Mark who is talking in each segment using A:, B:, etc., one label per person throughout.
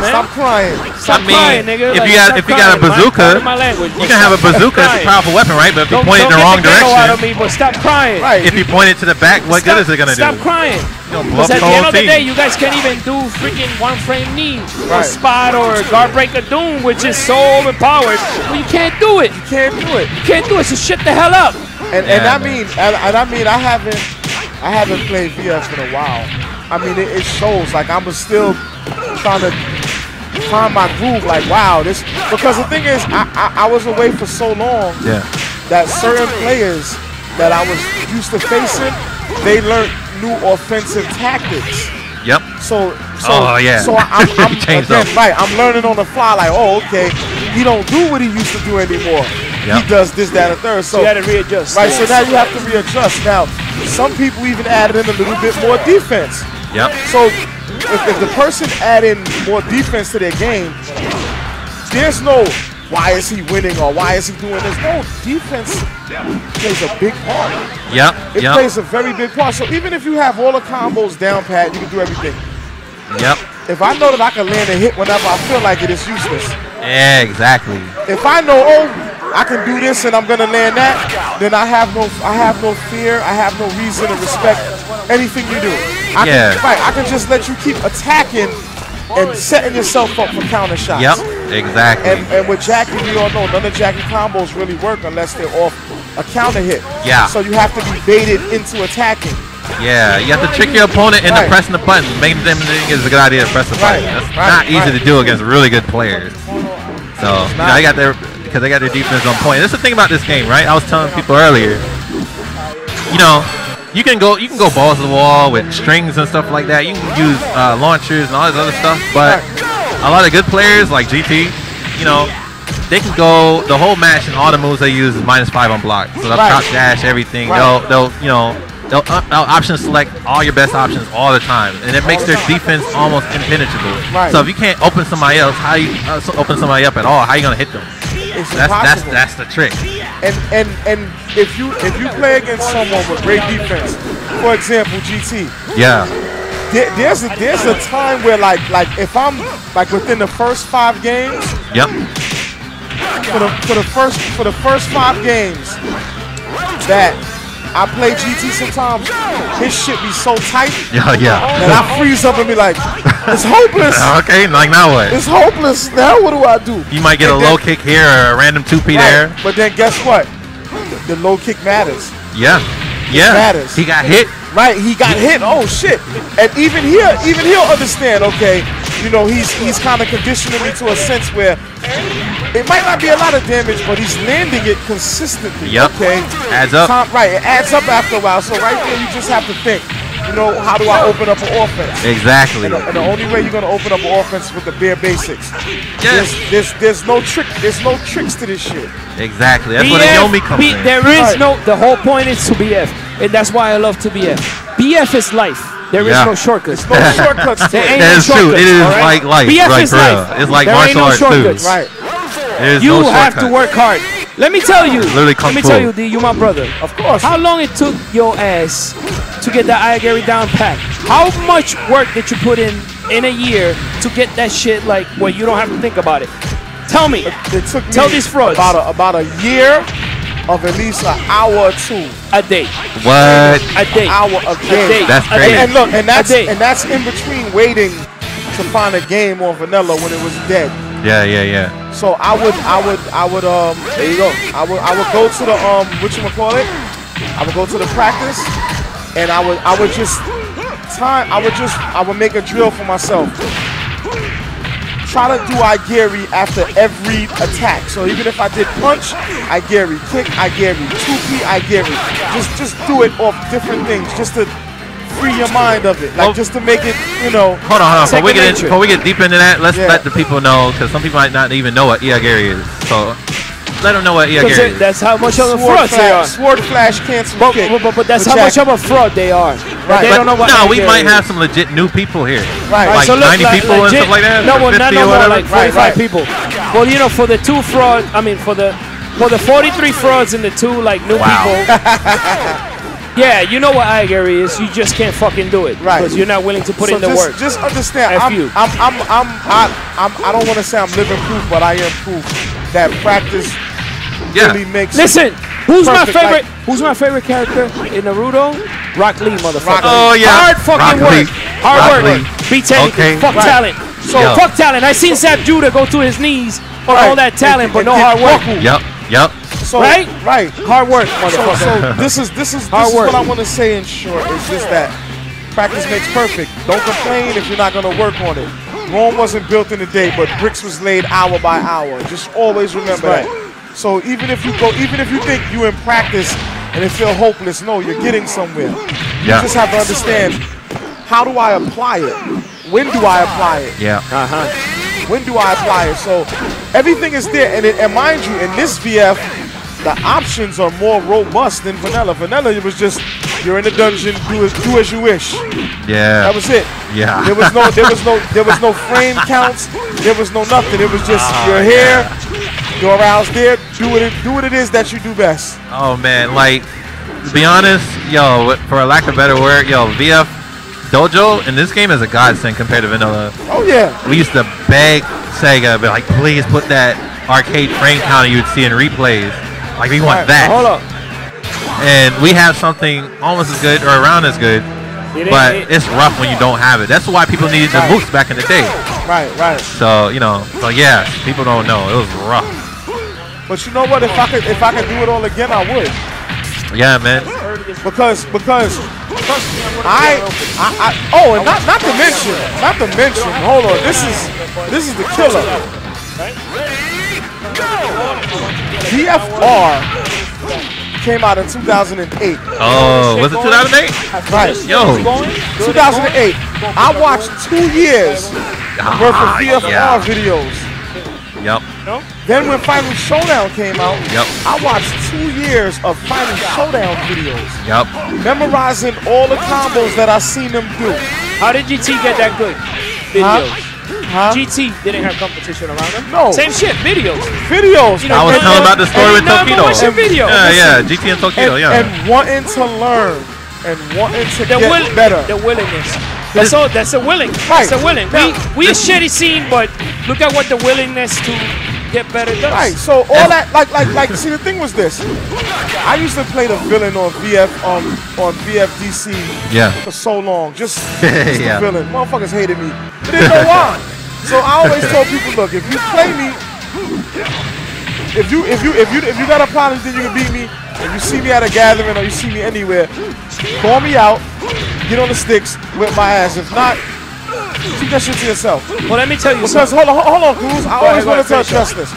A: man.
B: Stop crying.
A: Stop crying, nigga.
C: If you got a bazooka, you can have a bazooka. It's a powerful weapon, right? But if you point it in the wrong direction,
A: but stop crying.
B: Right.
C: If you point it to the back, what good is it gonna do?
A: Stop crying. Because at the end of the day, you guys can't even do freaking one frame knee or spot or guard breaker doom, which is so overpowered. Well, you can't do it.
B: You can't do it.
A: You can't do it. So shut the hell up.
B: And I mean I haven't played VF in a while. I mean it shows. Like I'm still trying to find my groove. Like wow, this because the thing is I was away for so long that certain players that I was used to facing, they learned new offensive tactics.
C: Yep.
B: So
C: oh yeah.
B: So I'm again, right. I'm learning on the fly. Like oh okay, he don't do what he used to do anymore. Yep. He does this, that, and third. So
A: you got to readjust.
B: Right. So now you have to readjust. Now some people even added in a little bit more defense.
C: Yep.
B: So if the person added more defense to their game, there's no why is he winning or why is he doing this. No, defense plays a big part.
C: Yep.
B: It plays a very big part. So even if you have all the combos down pat, you can do everything.
C: Yep.
B: If I know that I can land a hit whenever I feel like it, it's useless.
C: Yeah, exactly.
B: If I know, oh, I can do this and I'm gonna land that, then I have no fear. I have no reason to respect anything you do. I can just let you keep attacking and setting yourself up for counter shots.
C: Yep, exactly.
B: And with Jackie, we all know none of Jackie combos really work unless they're off a counter hit.
C: Yeah.
B: So you have to be baited into attacking.
C: Yeah, you have to trick your opponent into pressing the button. Making them think it's a good idea to press the button. That's not easy to do against really good players. So you know, because they got their defense on point. That's the thing about this game, right? I was telling people earlier. You know, you can go balls to the wall with strings and stuff like that. You can use launchers and all this other stuff. But a lot of good players like GT, you know, they can go the whole match and all the moves they use is -5 on block. So they'll crouch dash everything. They'll option select all your best options all the time, and it makes their defense almost impenetrable. So if you can't open somebody else, how you open somebody up at all? How are you gonna hit them? That's the trick.
B: And if you play against someone with great defense, for example, GT.
C: Yeah.
B: There's a time where like if I'm like within the first 5 games.
C: Yep.
B: For the first 5 games that I play GT sometimes, his shit be so tight.
C: Yeah.
B: And I freeze up and be like, it's hopeless.
C: Okay, like now what?
B: It's hopeless. Now what do I do?
C: You might get a low kick here or a random 2P there.
B: But then guess what? The low kick matters.
C: Yeah.
B: It matters.
C: He got hit.
B: Right, he got hit. Oh shit. And even he'll understand, okay, you know, he's kind of conditioning me to a sense where it might not be a lot of damage, but he's landing it consistently.
C: Yep.
B: Okay.
C: Adds up.
B: It adds up after a while. So right there, you just have to think, you know, how do I open up an offense?
C: Exactly.
B: And the only way you're gonna open up an offense is with the bare basics.
C: Yes.
B: There's no trick. There's no tricks to this shit.
C: Exactly. That's where the Yomi comes in.
A: There is no. The whole point is to BF, and that's why I love to BF. BF is life. There is no shortcuts.
B: No shortcuts.
A: That
C: is true. It is like life.
A: BF is life.
C: It's like
A: there
C: martial arts too.
B: Right.
A: You have to work hard. Let me tell you. Tell you, D, you my brother.
B: Of course.
A: How long it took your ass to get that Ayagari down pat? How much work did you put in a year to get that shit like where you don't have to think about it? Tell me.
B: It took me
A: tell these frauds.
B: About a year of at least an hour or 2
A: a day.
C: What?
A: A day.
B: An hour a day.
C: That's crazy.
B: And look, and that's in between waiting to find a game on vanilla when it was dead.
C: Yeah.
B: So I would there you go. I would go to the whatchamacallit? I would go to the practice and I would make a drill for myself. Try to do Igeri after every attack. So even if I did punch, Igeri, kick, Igeri, 2P, Igeri. Just do it off different things, just to free your mind of it, like just to make it, you know.
C: Hold on. Before we get deep into that, let's let the people know, because some people might not even know what Igeri is. So let them know what Igeri is.
A: That's how much of a fraud they are.
B: Sword flash cancel kick.
A: But that's how much of a fraud they are.
B: Right.
A: They don't know what
C: we might have some legit new people here.
B: Right.
C: Like
A: so
C: 90 people and stuff like that?
A: No,
C: or 50
A: not
C: or whatever?
A: like 45 people. Well, you know, for the 2 fraud, I mean, for the 43 frauds and the 2 like new people. Yeah, you know what Gary is. You just can't fucking do it.
B: Right.
A: Because you're not willing to put in the
B: just,
A: work.
B: Just understand. I don't want to say I'm living proof, but I am proof that practice really makes.
A: Listen, who's my
B: perfect,
A: favorite?
B: like,
A: Who's my favorite character in Naruto? Rock Lee, motherfucker.
C: Oh yeah.
A: Hard fucking work. Hard work. Beats anything. Fuck talent. So fuck talent. I seen Zap Judah go to his knees for all that talent, but no hard work.
C: Yep.
B: So,
A: right. Hard work, motherfucker.
B: So this is what I want to say in short. It's just that practice makes perfect. Don't complain if you're not going to work on it. Rome wasn't built in a day, but bricks was laid hour by hour. Just always remember that. So even if you think you in practice and it feel hopeless, no, you're getting somewhere. You just have to understand, how do I apply it? When do I apply it? When do I apply it? So everything is there, and mind you, in this VF, the options are more robust than vanilla. Vanilla, it was just, you're in the dungeon, do as you wish.
C: Yeah.
B: That was it.
C: Yeah.
B: There was no frame counts. There was no nothing. It was just you're here, your arouse there, do what it is that you do best.
C: Oh man, like, to be honest, yo, for a lack of better word, yo, VF Dojo in this game is a godsend compared to vanilla.
B: Oh yeah.
C: We used to beg Sega, but like, please put that arcade frame counter you'd see in replays. Like, we want that.
A: Hold up.
C: And we have something almost as good or around as good, but it's rough when you don't have it. That's why people needed the mooks back in the day.
B: Right.
C: So, you know, yeah, people don't know. It was rough.
B: But you know what? If I could do it all again, I would.
C: Yeah, man.
B: Because I oh, and not to mention, hold on, this is the killer. VFR came out in 2008.
C: Oh, was it 2008?
B: Right.
C: Yo.
B: 2008. I watched 2 years worth of VFR videos.
C: Yep.
B: Then when Final Showdown came out, I watched 2 years of Final Showdown videos.
C: Yep.
B: Memorizing all the combos that I seen them do.
A: How did GT get that good? Videos. GT didn't have competition around them.
B: No.
A: Same shit. Videos.
B: You know,
C: I was telling about the story with Tokido.
A: What's your video?
C: Yeah, GT and Tokido,
B: and wanting to learn and wanting to get better.
A: The willingness. That's all. That's a willing.
B: Right.
A: That's a willing. We a shitty scene, but look at what the willingness to get better does.
B: Right. So all that, like. See, the thing was this. I used to play the villain on VFDC. For so long, just the villain. Motherfuckers hated me. They didn't know why. So I always told people, look, if you play me, if you got a problem, then you can beat me. If you see me at a gathering or you see me anywhere, call me out, get on the sticks, whip my ass. If not, keep that shit to yourself.
A: Well, let me tell you
B: something. Hold on, Cruz. I always want to tell this.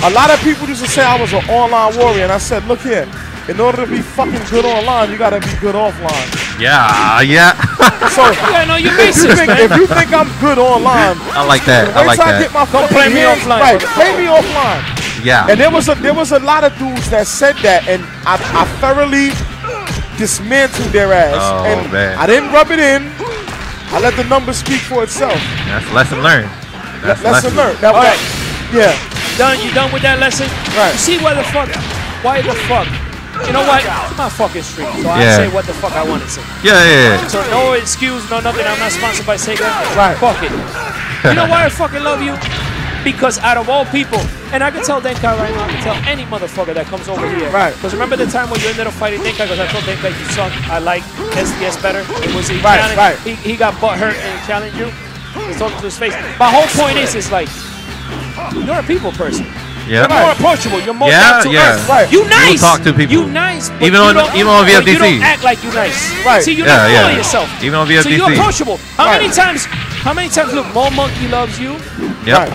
B: A lot of people used to say I was an online warrior, and I said, look here, in order to be fucking good online, you gotta be good offline.
C: Yeah.
B: So
A: your basics,
B: if you think I'm good online,
C: I like that.
A: Don't play me offline.
B: Right, play me offline.
C: Yeah.
B: And there was a lot of dudes that said that, and I thoroughly dismantled their ass.
C: Oh,
B: and
C: man.
B: I didn't rub it in. I let the numbers speak for itself.
C: That's lesson learned.
B: Lesson learned. Now, yeah.
A: You done with that lesson?
B: Right.
A: You see why the fuck? You know what? It's my fucking stream, so I say what the fuck I want to say.
C: Yeah.
A: So no excuse, no nothing. I'm not sponsored by Sega.
B: Right.
A: Fuck it. You know why I fucking love you? Because out of all people, and I can tell Denkai right now, I can tell any motherfucker that comes over here.
B: Right.
A: Because remember the time when you ended up fighting Denkai, because I told Denkai you suck, I like SDS better. It was he challenged. He got butt hurt and challenged you. He told him to his face. My whole point is like, you're a people person.
C: Yeah.
A: You're more approachable. You're more down to earth.
B: Right.
A: You nice.
C: You talk to people.
A: You nice. But
C: even on VFDC.
A: You don't act like you nice.
B: Right.
A: See, you're not full of yourself.
C: Even on VFDC.
A: So you're approachable. How many times? Look, Mo Monkey loves you.
C: Yep.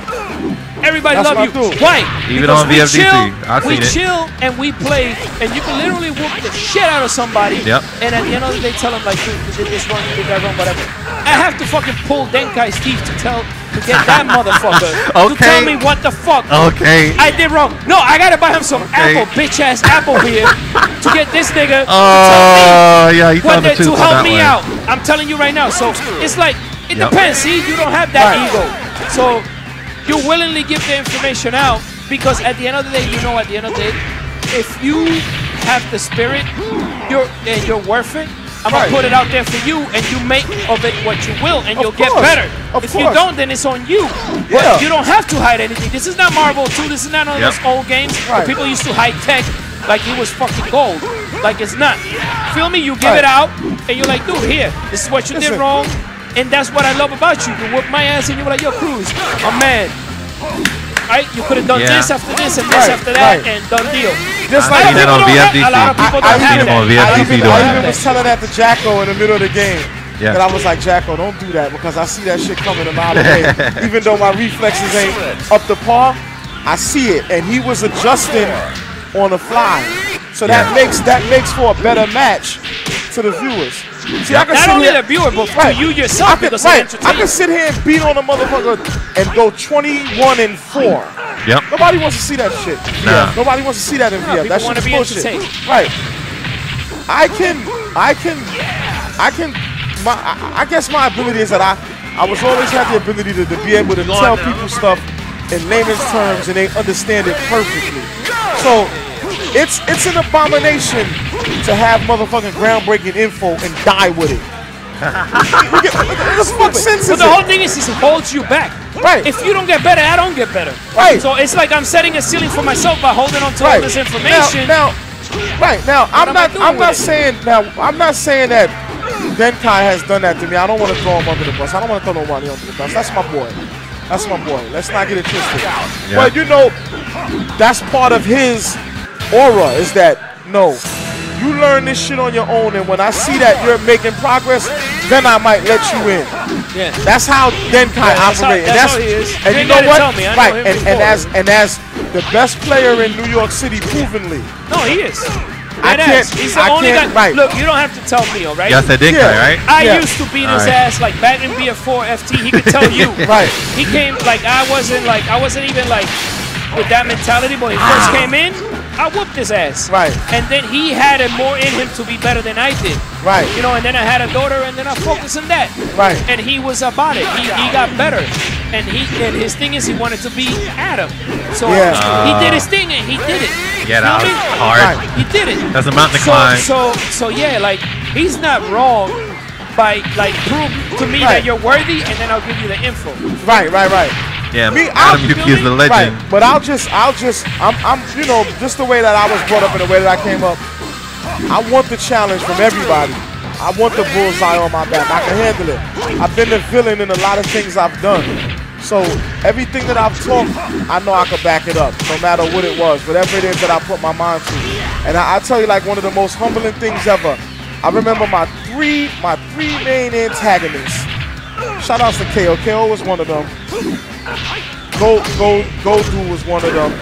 A: Everybody loves you. Why?
C: Even
A: because
C: on VFDC.
A: we chill and we play, and you can literally whoop the shit out of somebody.
C: Yep.
A: And at the end of the day, tell them like, you did this wrong, you did that wrong, whatever. I have to fucking pull Denkai's teeth to get that motherfucker to tell me what the fuck I did wrong. No, I gotta buy him some apple, bitch ass apple beer to get this nigga to help me out. I'm telling you right now. So it's like, it depends. See, you don't have that ego. So you willingly give the information out because at the end of the day, you know, at the end of the day, if you have the spirit, you're worth it. I'm gonna put it out there for you, and you make of it what you will, and you'll get better. If you don't, then it's on you.
B: Yeah.
A: You don't have to hide anything. This is not Marvel 2. This is not one of those old games where people used to hide tech like it was fucking gold. Like it's not. Feel me? You give it out, and you're like, dude, here, this is what you did wrong, and that's what I love about you. You whoop my ass, and you were like, yo, Cruz, I'm mad. Right? You could have done this after this and this after that, and done deal.
C: Just like that on VFDC.
A: A lot of people don't have that.
B: I even was telling that to Jacko in the middle of the game. And I was like, Jacko, don't do that because I see that shit coming a mile away. Even though my reflexes ain't up to par, I see it. And he was adjusting on the fly. So that makes for a better match to the viewers. See, I can
A: not only the viewer, but for you yourself, because I
B: can sit here and beat on a motherfucker and go 21-4.
C: Yep.
B: Nobody wants to see that shit.
C: Nah.
B: Nobody wants to see that in VF. That shit is bullshit. Right. I guess my ability is that I was always had the ability to be able to tell people stuff in layman's terms and they understand it perfectly. So it's an abomination to have motherfucking groundbreaking info and die with it.
A: But the whole thing is it holds you back.
B: Right.
A: If you don't get better, I don't get better.
B: Right.
A: So it's like I'm setting a ceiling for myself by holding on to all this information.
B: I'm not saying that Denkai has done that to me. I don't want to throw him under the bus. I don't want to throw nobody under the bus. That's my boy. That's my boy. Let's not get it twisted. Yeah. But you know, that's part of his aura is that no. You learn this shit on your own, and when I see that you're making progress, then I might let you in. Yeah, that's how Denkai operates.
A: That's how he is.
B: And you know what? And as the best player in New York City, provenly.
A: No, he is. He's the only guy. Right. Look, you don't have to tell me, all right?
C: Yes, I did, right?
A: I used to beat his ass like back in BF4 FT. He could tell you.
B: Right.
A: He came like I wasn't even like with that mentality, but when he first came in, I whooped his ass.
B: Right.
A: And then he had it more in him to be better than I did.
B: Right.
A: You know, and then I had a daughter, and then I focused on that.
B: Right.
A: And he was about it. He got better. And his thing is he wanted to be Adam. So he did his thing, and he did it.
C: Yeah, that was hard.
A: He did it.
C: That's a mountain to climb.
A: So yeah, like he's not wrong by like prove to me that you're worthy, and then I'll give you the info.
B: Right.
C: Yeah, Adam Yuki is the legend.
B: Right. But I'm you know, just the way that I was brought up and the way that I came up, I want the challenge from everybody. I want the bullseye on my back. I can handle it. I've been the villain in a lot of things I've done. So everything that I've talked, I know I can back it up, no matter what it was, whatever it is that I put my mind to. And I tell you, like, one of the most humbling things ever. I remember my three main antagonists. Shout outs to KO. KO was one of them. Godu was one of them.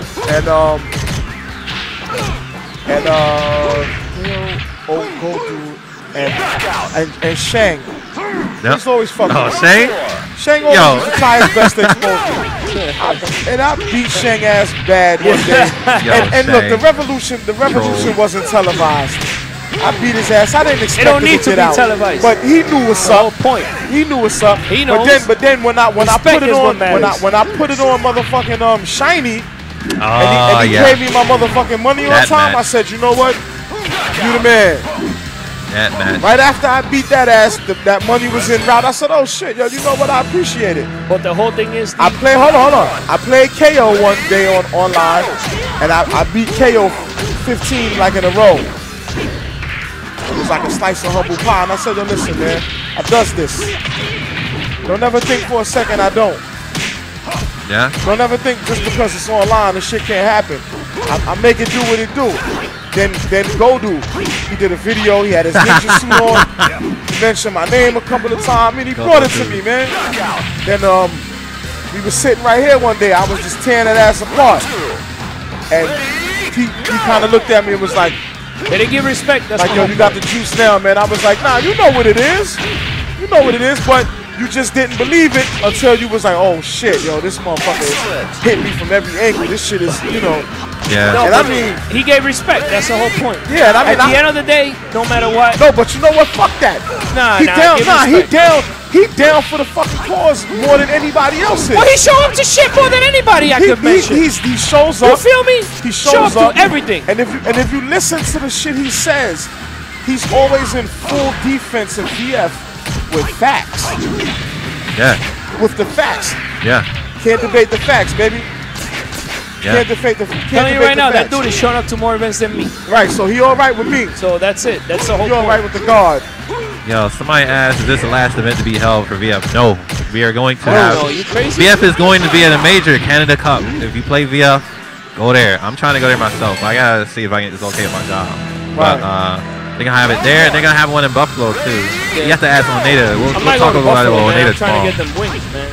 B: Godu and Shang. He's always fucking.
C: Oh, Shang?
B: Shang always used to try his best to expose me. And I beat Shang ass bad one day. and look, the revolution wasn't televised. I beat his ass. I didn't expect him to get out.
A: Televised.
B: But he knew what's up.
A: Point.
B: He knew what's up.
A: He knows.
B: But then when I put it on motherfucking Shiny, and he paid me my motherfucking money on time, I said, you know what? You the man.
C: That match.
B: Right after I beat that ass, that money was in route. I said, oh shit, yo, you know what? I appreciate it.
A: But the whole thing is,
B: hold on. I played KO one day on live, and I beat KO 15 like in a row. It was like a slice of humble pie, and I said, yo, listen, man, I does this. Don't ever think for a second I don't.
C: Yeah.
B: Don't ever think just because it's online, the shit can't happen. I make it do what it do. Then Godu, he did a video, he had his ninja suit on, he mentioned my name a couple of times, and he brought it to me, man. Then we was sitting right here one day, I was just tearing that ass apart. And he kind of looked at me and was like,
A: they didn't give respect. That's
B: like, yo, you got the juice now, man. I was like, nah, you know what it is. You know what it is, but you just didn't believe it until you was like, oh shit, yo, this motherfucker hit me from every angle. This shit is, you know.
C: Yeah.
A: No,
B: and I mean,
A: he gave respect. That's the whole point.
B: Yeah, and I mean,
A: at the end of the day, no matter what.
B: No, but you know what? Fuck that.
A: Nah,
B: he down. he down for the fucking cause more than anybody else is.
A: Well, he show up to shit more than anybody I could mention.
B: He shows up.
A: You feel me?
B: He shows up
A: to everything.
B: And if you listen to the shit he says, he's always in full defense of VF with facts.
C: Yeah.
B: With the facts.
C: Yeah.
B: Can't debate the facts, baby.
C: Yeah.
B: Can't debate the facts.
A: Telling you right now, that dude is showing up to more events than me.
B: Right, so he all right with me.
A: So that's it. That's the whole
B: He all right with the guard.
C: Yo, somebody asked, is this the last event to be held for VF? No. We are going to have...
A: No, you crazy?
C: VF is going to be at a major Canada Cup. If you play VF, go there. I'm trying to go there myself. I got to see if it's okay with my job.
B: Right.
C: But they're going to have it there, and they're going to have one in Buffalo, too.
A: Yeah.
C: You have to ask Oneida. We'll
A: to
C: talk about it with
A: Buffalo,
C: Oneida
A: I'm trying
C: tomorrow.
A: to get them wings, man.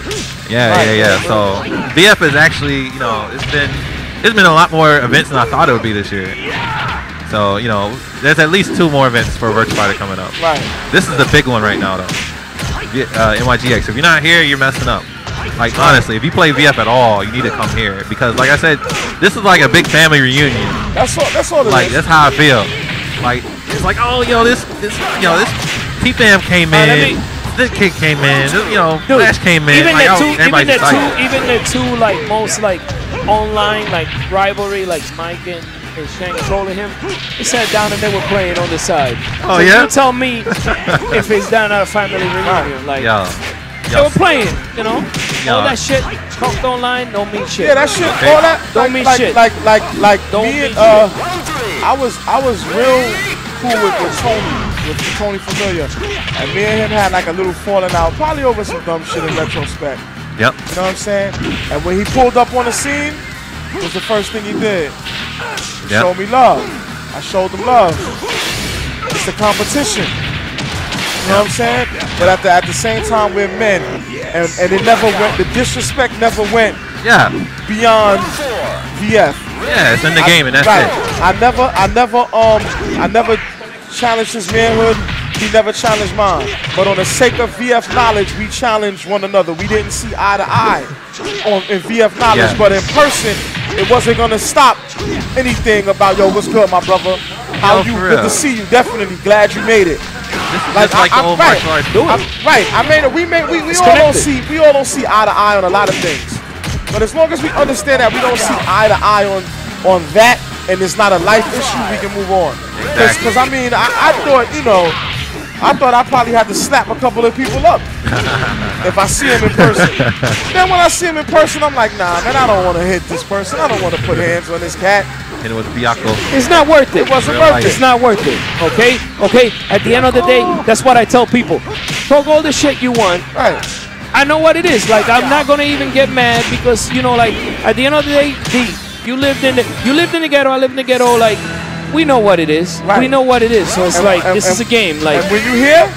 C: Yeah. So VF is actually, you know, it's been a lot more events than I thought it would be this year. So, you know, there's at least 2 more events for Virtua Fighter coming up.
B: Right.
C: This is the big one right now, though. NYGX. If you're not here, you're messing up. Like, honestly, if you play VF at all, you need to come here. Because, like I said, this is like a big family reunion.
B: That's all it
C: like,
B: is.
C: that's how I feel. Like, it's like, oh, yo, this T-Fam came in. This kid came in. This, you know,
A: Dude,
C: Flash came in.
A: Even
C: like,
A: the two like most like online like rivalry, like Myke and Shang trolling him. He sat down and they were playing on the side.
C: Oh,
A: so
C: yeah?
A: you tell me if it's down at a family reunion. Like they were playing, you know. All that shit talked online don't mean shit.
B: Yeah, that shit, all that
A: don't mean shit.
B: Like
A: don't
B: me
A: mean
B: and I was real cool with Tony Familiar, and me and him had like a little falling out, probably over some dumb shit in retrospect.
C: Yep.
B: You know what I'm saying? And when he pulled up on the scene, it was the first thing he did. He showed me love. I showed him love. It's the competition. You know what I'm saying? But at the same time, we're men, and it never went. The disrespect never went. Beyond VF.
C: Yeah, it's in the game, and that's it.
B: I never challenged his manhood. He never challenged mine. But on the sake of VF knowledge, we challenged one another. We didn't see eye to eye in VF knowledge, but in person, it wasn't gonna stop anything about, yo, what's good, my brother? How you? Good to see you. Definitely glad you made it.
C: Like the old martial arts doing.
B: Right. I made it. We all don't see eye to eye on a lot of things. But as long as we understand that we don't see eye to eye on that, and it's not a life issue, we can move on. Because I mean, I thought, you know, I probably had to slap a couple of people up if I see him in person. Then when I see him in person, I'm like, nah, man, I don't want to hit this person. I don't want to put hands on this cat.
C: Hit it with Biako.
A: It's not worth it.
B: It wasn't worth it.
A: It's not worth it. Okay? Okay? At the end of the day, that's what I tell people. Talk all the shit you want.
B: Right.
A: I know what it is. Like, I'm not gonna even get mad because, you know, like, at the end of the day, you lived in the ghetto, I lived in the ghetto, like, we know what it is.
B: Right.
A: We know what it is. So it's this is a game. Like,
B: and when you here,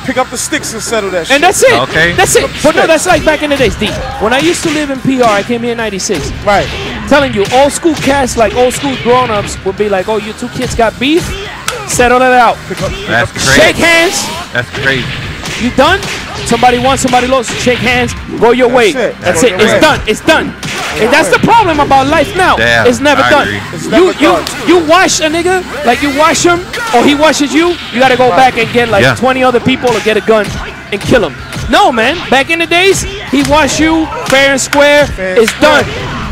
B: pick up the sticks and settle that shit.
A: And that's it.
C: Okay.
A: That's it. But no, that's like back in the days, D. When I used to live in PR, I came here in 96.
B: Right.
A: Telling you, old school cats, like old school grown-ups would be like, oh, you two kids got beef? Settle it out.
C: That's crazy.
A: Shake hands.
C: That's crazy.
A: You done? Somebody won, somebody lost. Shake hands. Go your way. That's it. It's done. It's done. And that's the problem about life now.
C: Damn,
A: it's never done. You wash a nigga, like you wash him, or he washes you, you gotta go back and get like 20 other people or get a gun and kill him. No, man. Back in the days, he washed you fair and square. It's done.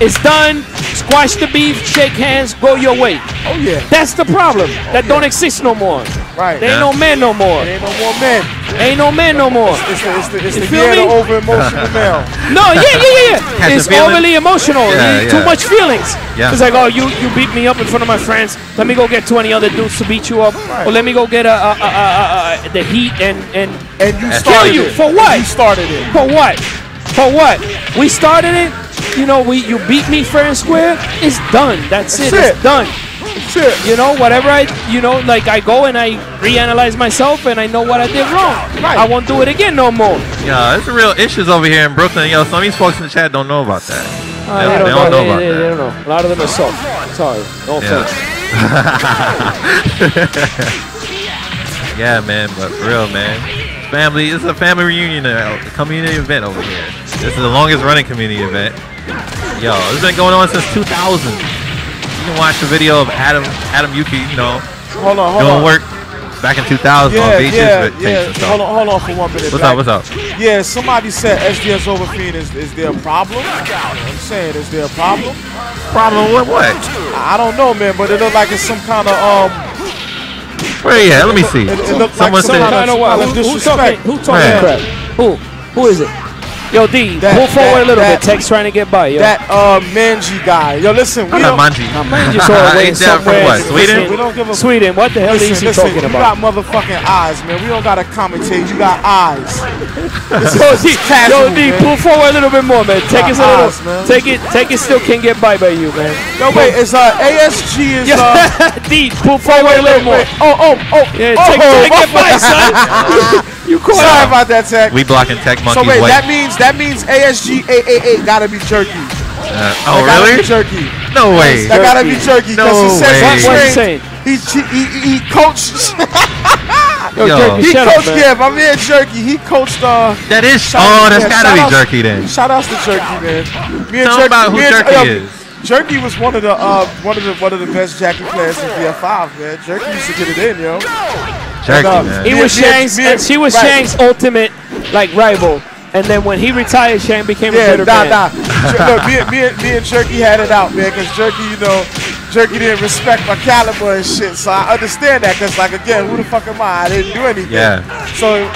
A: It's done. Squash the beef, shake hands, go your way.
B: Oh, yeah.
A: That's the problem. That don't exist no more.
B: Right.
A: There ain't no men no more.
B: There ain't no more men.
A: Ain't no men no more.
B: It's the year of the over-emotional male.
A: No, yeah. It's overly emotional. Too much feelings.
C: Yeah.
A: It's like, oh, you beat me up in front of my friends. Let me go get 20 other dudes to beat you up.
B: Right.
A: Or let me go get the heat and
B: you
A: kill you.
B: it.
A: For what?
B: You started it.
A: For what? For what? We started it. You know, you beat me fair and square. It's done. That's it. It's done.
B: That's it.
A: You know, whatever like I go and I reanalyze myself and I know what I did wrong.
B: Right.
A: I won't do it again no more.
C: Yeah, there's real issues over here in Brooklyn. Yo, some of these folks in the chat don't know about that. They don't know about that.
A: They don't know. A lot of them are soft. Sorry. No offense.
C: Yeah, man, but for real, man. Family, it's a family reunion, a community event over here. This is the longest running community event. Yo, it's been going on since 2000. You can watch the video of Adam Yuki, you know,
B: hold on.
C: doing work. back in 2000 on VHS tapes and stuff.
B: Hold on for 1 minute.
C: What's up?
B: Yeah, somebody said SDS over Fiend. Is there a problem? I'm saying, is there a problem?
C: Problem with what?
B: I don't know, man, but it looked like it's some kind of
C: Where you at? Let me see.
B: Someone
C: said
A: Who talking crap? Who is it? Yo, D, pull forward a little bit. Tech's trying to get by, yo.
B: That Manji guy. Yo, listen, we don't...
C: Manji.
A: Manji's already somewhere.
C: What, Sweden?
B: We don't give a...
A: Sweden, what the hell is he talking
B: You
A: about?
B: got motherfucking eyes, man. We don't got to commentate. You got eyes.
A: Yo, D, pull forward a little bit more, man. Tech is a little... Tech is still can't get by you, man.
B: No, wait, it's ASG is...
A: D, pull forward a little more. Yeah, Tech can't get by, son. You caught
B: Sorry about that, Tech.
C: We blocking Tech Monkey's
B: So wait,
C: way.
B: that means ASG 888 gotta be jerky.
C: Oh, really?
B: Gotta be jerky.
C: No way.
B: That gotta be jerky because
C: No
B: he says
C: way.
A: What you saying?
B: he coached.
C: Yo.
A: Jerky,
B: He
A: shut
B: coached,
A: up, man.
B: my man Jerky. He coached.
C: That is. That's gotta be Jerky then.
B: Shout outs to Jerky, man.
C: Tell me about who Jerky is.
B: Jerky was one of the best Jackie players in BF5, man. Jerky used to get it in, yo.
C: Jerky, man.
A: He was Shang's, and she was Shang's ultimate rival. And then when he retired, Shang became a bitter man.
B: Look, me and Jerky had it out, man, because Jerky didn't respect my caliber and shit. So I understand that, because again, who the fuck am I? I didn't do anything.
C: Yeah.
B: So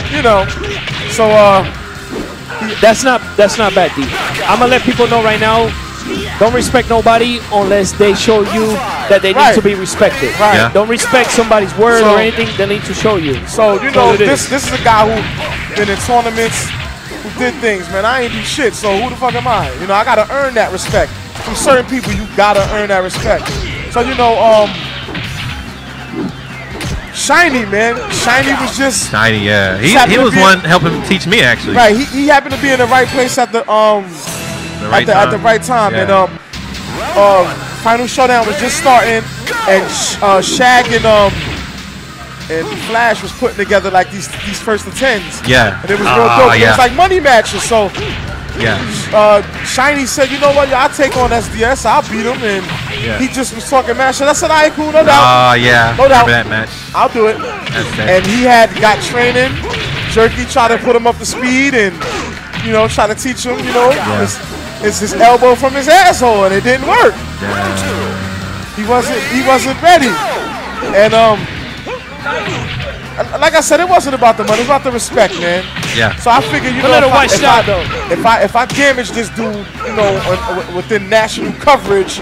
A: that's not bad, D. I'm gonna let people know right now. Don't respect nobody unless they show you that they need to be respected.
B: Right.
C: Yeah.
A: Don't respect somebody's word or anything. They need to show you.
B: So this is a guy who been in tournaments, who did things, man. I ain't do shit. So who the fuck am I? I gotta earn that respect from certain people. You gotta earn that respect. So Shiny, man. Shiny was just
C: Shiny, yeah. He was one helping teach me actually.
B: Right. He happened to be in the right place at the at the right time.
C: Yeah.
B: And Final Showdown was just starting, and Shag and Flash was putting together these first of 10s.
C: Yeah.
B: And it was real dope. It was like money matches. So Shiny said, you know what, I'll take on SDS. I'll beat him. And he just was talking mad shit. I said, all right, cool, no doubt.
C: Yeah.
B: No doubt.
C: Remember that match.
B: I'll do it. And he got training. Jerky tried to put him up to speed and, try to teach him, it's his elbow from his asshole, and it didn't work. He wasn't ready. And like I said, it wasn't about the money, it was about the respect, man.
C: Yeah.
B: So I figured, if I damage this dude, within national coverage,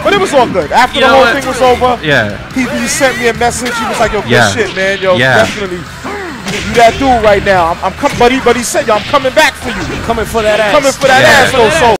B: but it was all good. After the whole thing was over, he sent me a message. He was like, yo, good shit, man. Yo, definitely. You that dude right now. I'm coming, but he said, yo, I'm coming back for you.
A: Coming for that ass.
B: Coming for that ass, though. So